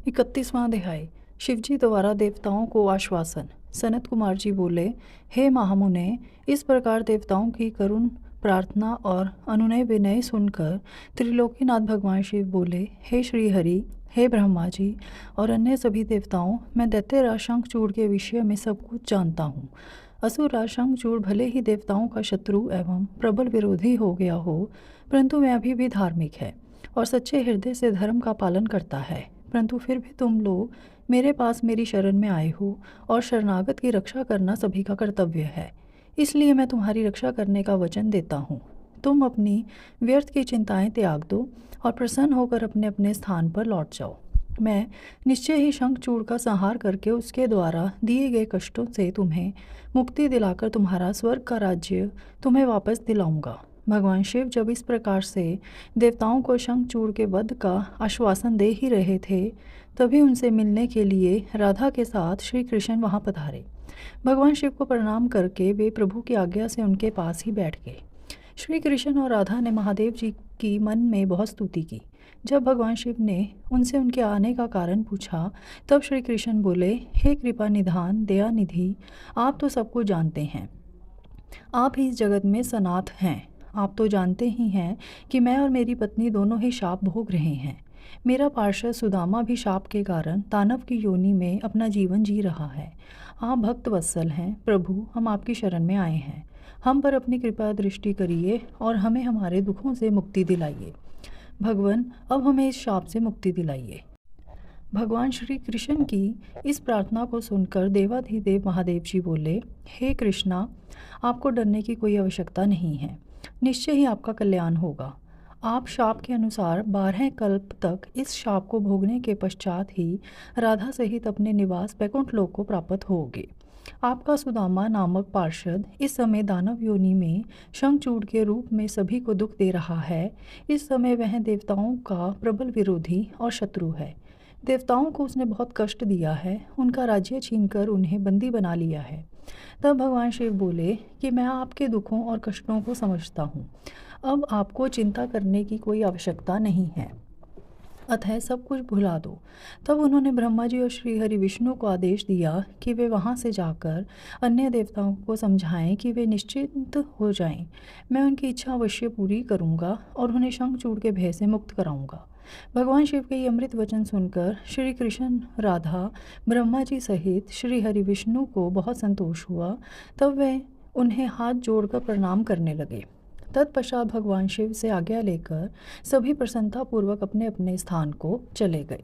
31वां अध्याय। शिवजी द्वारा देवताओं को आश्वासन। सनत कुमार जी बोले, हे महामुने, इस प्रकार देवताओं की करुण प्रार्थना और अनुनय विनय सुनकर त्रिलोकीनाथ भगवान शिव बोले, हे श्रीहरि, हे ब्रह्मा जी और अन्य सभी देवताओं, मैं दैत्यराज शंखचूड़ के विषय में सब कुछ जानता हूँ। असुरराज शंखचूड़ भले ही देवताओं का शत्रु एवं प्रबल विरोधी हो गया हो, परंतु वह अभी भी धार्मिक है और सच्चे हृदय से धर्म का पालन करता है। परंतु फिर भी तुम लोग मेरे पास मेरी शरण में आए हो और शरणागत की रक्षा करना सभी का कर्तव्य है। इसलिए मैं तुम्हारी रक्षा करने का वचन देता हूँ। तुम अपनी व्यर्थ की चिंताएं त्याग दो और प्रसन्न होकर अपने अपने स्थान पर लौट जाओ। मैं निश्चय ही शंखचूड़ का संहार करके उसके द्वारा दिए गए कष्टों से तुम्हें मुक्ति दिलाकर तुम्हारा स्वर्ग का राज्य तुम्हें वापस दिलाऊंगा। भगवान शिव जब इस प्रकार से देवताओं को शंखचूड़ के वध का आश्वासन दे ही रहे थे, तभी उनसे मिलने के लिए राधा के साथ श्री कृष्ण वहाँ पधारे। भगवान शिव को प्रणाम करके वे प्रभु की आज्ञा से उनके पास ही बैठ गए। श्री कृष्ण और राधा ने महादेव जी की मन में बहुत स्तुति की। जब भगवान शिव ने उनसे उनके आने का कारण पूछा, तब श्री कृष्ण बोले, हे कृपा निधान दयानिधि, आप तो सब कुछ जानते हैं। आप ही इस जगत में सनाथ हैं। आप तो जानते ही हैं कि मैं और मेरी पत्नी दोनों ही शाप भोग रहे हैं। मेरा पार्षद सुदामा भी शाप के कारण दानव की योनि में अपना जीवन जी रहा है। आप भक्त वत्सल हैं प्रभु, हम आपकी शरण में आए हैं। हम पर अपनी कृपा दृष्टि करिए और हमें हमारे दुखों से मुक्ति दिलाइए। भगवान, अब हमें इस शाप से मुक्ति दिलाइए। भगवान श्री कृष्ण की इस प्रार्थना को सुनकर देवाधिदेव महादेव जी बोले, हे कृष्णा, आपको डरने की कोई आवश्यकता नहीं है। निश्चय ही आपका कल्याण होगा। आप शाप के अनुसार 12 कल्प तक इस शाप को भोगने के पश्चात ही राधा सहित अपने निवास बैकुंठ लोक को प्राप्त होगे। आपका सुदामा नामक पार्षद इस समय दानव योनि में शंखचूड़ के रूप में सभी को दुख दे रहा है। इस समय वह देवताओं का प्रबल विरोधी और शत्रु है। देवताओं को उसने बहुत कष्ट दिया है, उनका राज्य छीनकर उन्हें बंदी बना लिया है। तब भगवान शिव बोले कि मैं आपके दुखों और कष्टों को समझता हूँ। अब आपको चिंता करने की कोई आवश्यकता नहीं है, अतः सब कुछ भुला दो। तब उन्होंने ब्रह्मा जी और श्री हरि विष्णु को आदेश दिया कि वे वहाँ से जाकर अन्य देवताओं को समझाएं कि वे निश्चिंत हो जाएं। मैं उनकी इच्छा अवश्य पूरी करूँगा और उन्हें शंखचूड़ के भय से मुक्त कराऊँगा। भगवान शिव के ये अमृत वचन सुनकर श्री कृष्ण, राधा, ब्रह्मा जी सहित श्री हरि विष्णु को बहुत संतोष हुआ। तब वे उन्हें हाथ जोड़कर प्रणाम करने लगे। तत्पश्चात भगवान शिव से आज्ञा लेकर सभी प्रसन्नतापूर्वक अपने अपने स्थान को चले गए।